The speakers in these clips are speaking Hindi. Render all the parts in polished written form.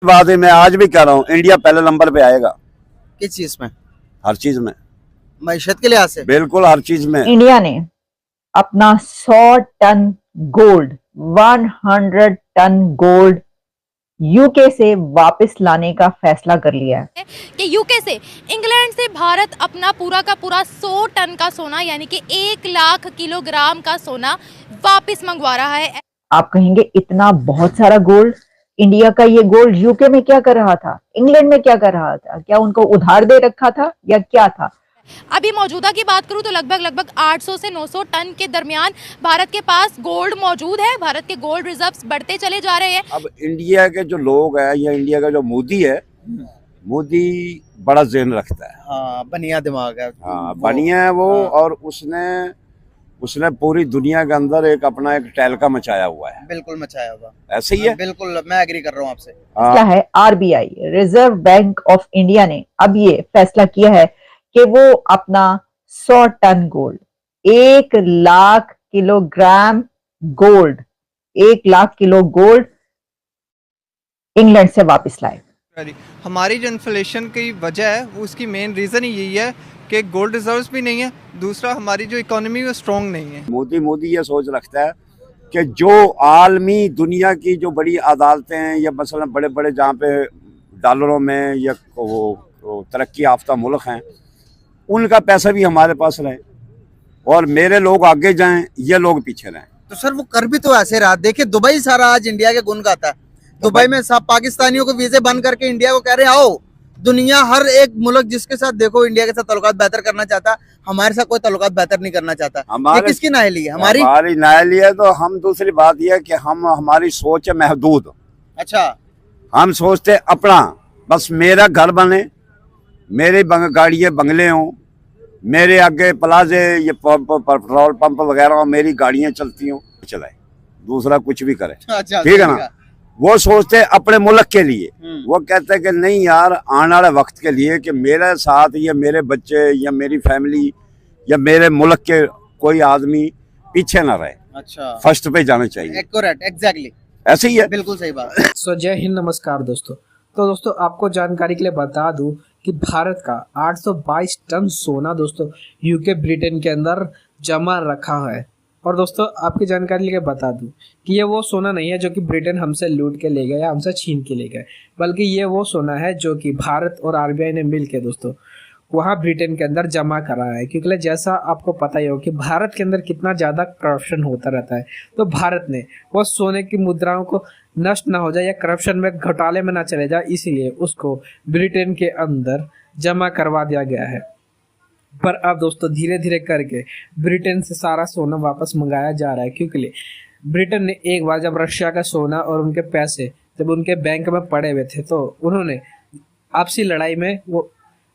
बात है, मैं आज भी कह रहा हूँ, इंडिया पहले नंबर पे आएगा। किस चीज में? हर चीज में, मईशत के लिहाज से? बिल्कुल हर चीज में। इंडिया ने अपना 100 ton gold 100 ton gold UK से वापस लाने का फैसला कर लिया है कि यूके से, इंग्लैंड से भारत अपना पूरा का पूरा 100 टन का सोना यानी कि 1 लाख किलोग्राम का सोना वापस मंगवा रहा है। आप कहेंगे इतना बहुत सारा गोल्ड, इंडिया का ये गोल्ड यूके में क्या कर रहा था, इंग्लैंड में क्या कर रहा था, क्या उनको उधार दे रखा था या क्या था? अभी मौजूदा की बात करूं तो लगभग 800 से 900 टन के दरमियान भारत के पास गोल्ड मौजूद है। भारत के गोल्ड रिजर्व्स बढ़ते चले जा रहे हैं। अब इंडिया के जो लोग हैं या इंडिया का जो मोदी है, मोदी बड़ा ज़हन रखता है। हाँ, बनिया दिमाग है। हाँ, बढ़िया है वो। हाँ। और उसने पूरी दुनिया के अंदर एक अपना एक तहलका मचाया हुआ है। बिल्कुल मचाया होगा। ऐसे ही है। बिल्कुल, मैं एग्री कर रहा हूँ आपसे। क्या है, RBI reserve bank of India ने अब ये फैसला किया है कि वो अपना 100 ton gold 1 lakh kilogram gold 1 lakh kilo gold England से वापस लाए। हमारी जो इन्फ्लेशन की वजह है वो उसकी मेन रीज़न ही यही है कि गोल्ड रिजर्व्स भी नहीं है, दूसरा हमारी जो इकोनॉमी है स्ट्रॉन्ग नहीं है। मोदी ये सोच रखता है कि जो आलमी दुनिया की जो बड़ी अदालतें हैं या मसलन बड़े बड़े जहाँ पे डॉलरों में या वो तरक्की याफ्ता मुल्क हैं, उनका पैसा भी हमारे पास रहे और मेरे लोग आगे जाएं, ये लोग पीछे रहें। तो सर वो कर भी तो ऐसे रहा। देखिए दुबई सारा आज इंडिया के गुण गाता है। दुबई में सब पाकिस्तानियों को वीजे बंद करके इंडिया को कह रहे हैं आओ। दुनिया हर एक मुल्क जिसके साथ देखो इंडिया के साथ ताल्लुकात बेहतर करना चाहता, हमारे साथ कोई ताल्लुकात बेहतर नहीं करना चाहता। ये किसकी नाअहली है? हमारी नाअहली है। तो हम दूसरी बात यह है कि हमारी सोच है महदूद। अच्छा, हम सोचते अपना बस मेरा घर बने, मेरे गाड़ियाँ बंगले हों, मेरे आगे प्लाजे ये पेट्रोल पंप वगैरह हो, मेरी गाड़ियाँ चलती हों, चलाए, दूसरा कुछ भी करे। ठीक है ना। वो सोचते अपने मुल्क के लिए। वो कहते हैं कि नहीं यार, आने वाले वक्त के लिए कि मेरे साथ या मेरे बच्चे या मेरी फैमिली या मेरे मुल्क के कोई आदमी पीछे ना रहे। अच्छा, फर्स्ट पे जाना चाहिए। एग्जैक्टली ऐसे ही है। बिल्कुल सही बात। सो जय हिंद, नमस्कार दोस्तों। तो दोस्तों आपको जानकारी के लिए बता दूं कि भारत का 822 टन सोना दोस्तों यूके ब्रिटेन के अंदर जमा रखा है। और दोस्तों आपकी जानकारी के लिए बता दूं कि ये वो सोना नहीं है जो कि ब्रिटेन हमसे लूट के ले गया या हमसे छीन के ले गए, बल्कि ये वो सोना है जो कि भारत और आरबीआई ने मिल के दोस्तों वहाँ ब्रिटेन के अंदर जमा करा है। क्योंकि जैसा आपको पता ही हो कि भारत के अंदर कितना ज़्यादा करप्शन होता रहता है, तो भारत ने वो सोने की मुद्राओं को नष्ट ना हो जाए या करप्शन में घोटाले में ना चले जाए, इसीलिए उसको ब्रिटेन के अंदर जमा करवा दिया गया है। पर अब दोस्तों धीरे धीरे करके ब्रिटेन से सारा सोना वापस मंगाया जा रहा है। क्योंकि ब्रिटेन ने एक बार जब रशिया का सोना और उनके पैसे जब उनके बैंक में पड़े हुए थे, तो उन्होंने आपसी लड़ाई में वो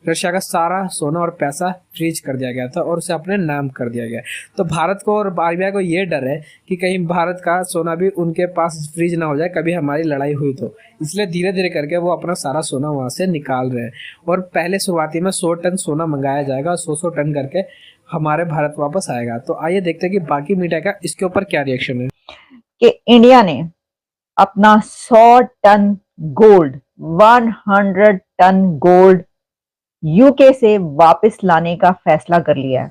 रशिया का सारा सोना और पैसा फ्रीज कर दिया गया था और उसे अपने नाम कर दिया गया। तो भारत को और आरबीआई को ये डर है कि कहीं भारत का सोना भी उनके पास फ्रीज ना हो जाए कभी हमारी लड़ाई हुई तो, इसलिए धीरे धीरे करके वो अपना सारा सोना वहाँ से निकाल रहे हैं। और पहले शुरुआती में 100 टन सोना मंगाया जाएगा और 100 टन करके हमारे भारत वापस आएगा। तो आइए देखते हैं कि बाकी मीडिया का इसके ऊपर क्या रिएक्शन है। कि इंडिया ने अपना 100 ton gold 100 ton gold UK से वापस लाने का फैसला कर लिया है।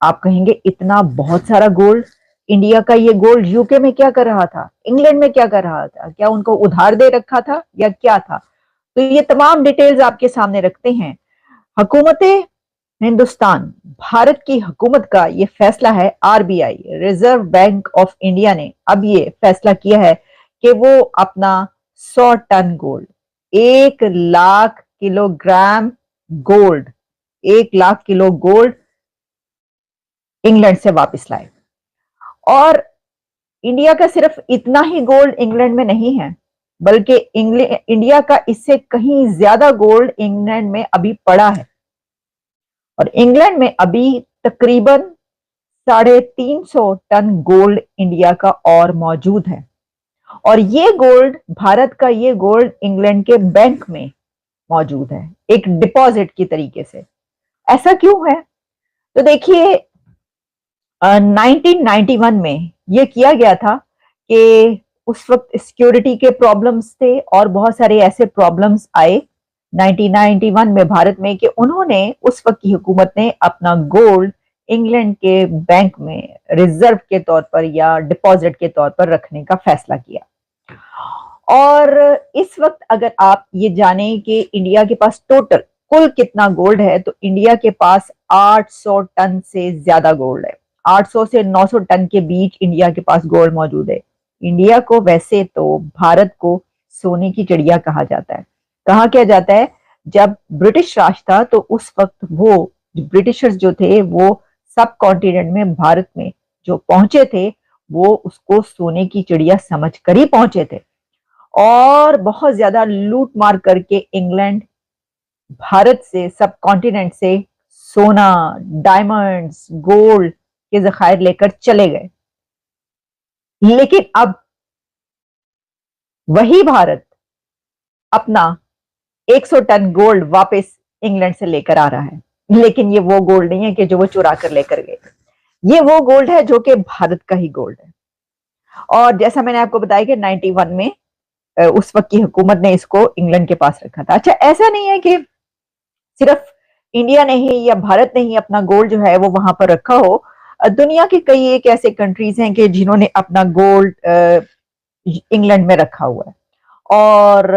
आप कहेंगे इतना बहुत सारा गोल्ड, इंडिया का ये गोल्ड यूके में क्या कर रहा था, इंग्लैंड में क्या कर रहा था, क्या उनको उधार दे रखा था या क्या था? तो ये तमाम डिटेल्स आपके सामने रखते हैं। हुकूमत हिंदुस्तान, भारत की हुकूमत का ये फैसला है। RBI reserve bank of India ने अब ये फैसला किया है कि वो अपना 100 ton gold 1 lakh kilogram gold 1 lakh kilo gold England से वापस लाए। और इंडिया का सिर्फ इतना ही गोल्ड इंग्लैंड में नहीं है, बल्कि इंडिया का इससे कहीं ज्यादा गोल्ड इंग्लैंड में अभी पड़ा है। और इंग्लैंड में अभी तकरीबन 350 टन गोल्ड इंडिया का और मौजूद है। और ये गोल्ड, भारत का ये गोल्ड इंग्लैंड के बैंक में मौजूद है एक डिपॉजिट की तरीके से। ऐसा क्यों है? तो देखिए 1991 में यह किया गया था कि उस वक्त सिक्योरिटी के प्रॉब्लम्स थे और बहुत सारे ऐसे प्रॉब्लम्स आए 1991 में भारत में कि उन्होंने, उस वक्त की हुकूमत ने अपना गोल्ड इंग्लैंड के बैंक में रिजर्व के तौर पर या डिपॉजिट के तौर पर रखने का फैसला किया। और इस वक्त अगर आप ये जानें कि इंडिया के पास टोटल कुल कितना गोल्ड है, तो इंडिया के पास 800 टन से ज्यादा गोल्ड है। 800 से 900 टन के बीच इंडिया के पास गोल्ड मौजूद है। इंडिया को वैसे तो भारत को सोने की चिड़िया कहा जाता है। कहा क्या जाता है, जब ब्रिटिश राज था तो उस वक्त वो ब्रिटिशर्स जो थे वो सब कॉन्टिनेंट में भारत में जो पहुंचे थे वो उसको सोने की चिड़िया समझ कर ही पहुंचे थे, और बहुत ज्यादा लूट मार करके इंग्लैंड भारत से, सब कॉन्टिनेंट से सोना, डायमंड्स, गोल्ड के जखायर लेकर चले गए। लेकिन अब वही भारत अपना 100 टन गोल्ड वापस इंग्लैंड से लेकर आ रहा है, लेकिन ये वो गोल्ड नहीं है कि जो वो चुरा कर लेकर गए। ये वो गोल्ड है जो कि भारत का ही गोल्ड है। और जैसा मैंने आपको बताया कि 91 में उस वक्त की हुकूमत ने इसको इंग्लैंड के पास रखा था। अच्छा, ऐसा नहीं है कि सिर्फ इंडिया ने ही या भारत ने ही अपना गोल्ड जो है वो वहां पर रखा हो। दुनिया के कई एक ऐसे कंट्रीज हैं कि जिन्होंने अपना गोल्ड इंग्लैंड में रखा हुआ है। और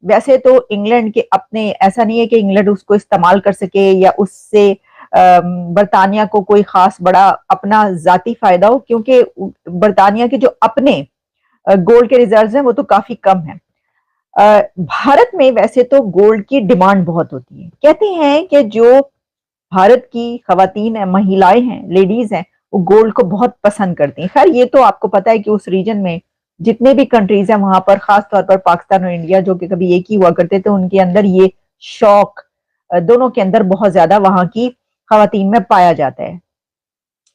वैसे तो इंग्लैंड के अपने, ऐसा नहीं है कि इंग्लैंड उसको इस्तेमाल कर सके या उससे बरतानिया को कोई खास बड़ा अपना जाती फायदा हो, क्योंकि बरतानिया के जो अपने गोल्ड के रिजर्व्स हैं वो तो काफी कम है। भारत में वैसे तो गोल्ड की डिमांड बहुत होती है। कहते हैं कि जो भारत की खवातीन है, महिलाएं हैं, लेडीज हैं, वो गोल्ड को बहुत पसंद करती हैं। खैर ये तो आपको पता है कि उस रीजन में जितने भी कंट्रीज हैं वहां पर, खास तौर पर पाकिस्तान और इंडिया जो कि कभी एक ही हुआ करते थे, उनके अंदर ये शौक दोनों के अंदर बहुत ज्यादा वहां की खवातीन में पाया जाता है।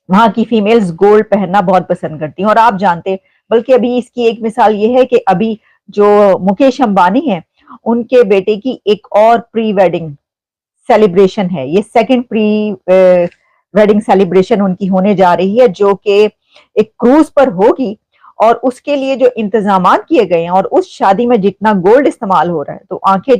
वहां की फीमेल्स गोल्ड पहनना बहुत पसंद करती हैं। और आप जानते, बल्कि अभी इसकी एक मिसाल ये है कि अभी जो मुकेश अंबानी हैं उनके बेटे की एक और प्री वेडिंग सेलिब्रेशन है। ये सेकंड प्री वेडिंग सेलिब्रेशन उनकी होने जा रही है, जो कि एक क्रूज पर होगी। और उसके लिए जो इंतजाम किए गए हैं और उस शादी में जितना गोल्ड इस्तेमाल हो रहा है, तो आंखें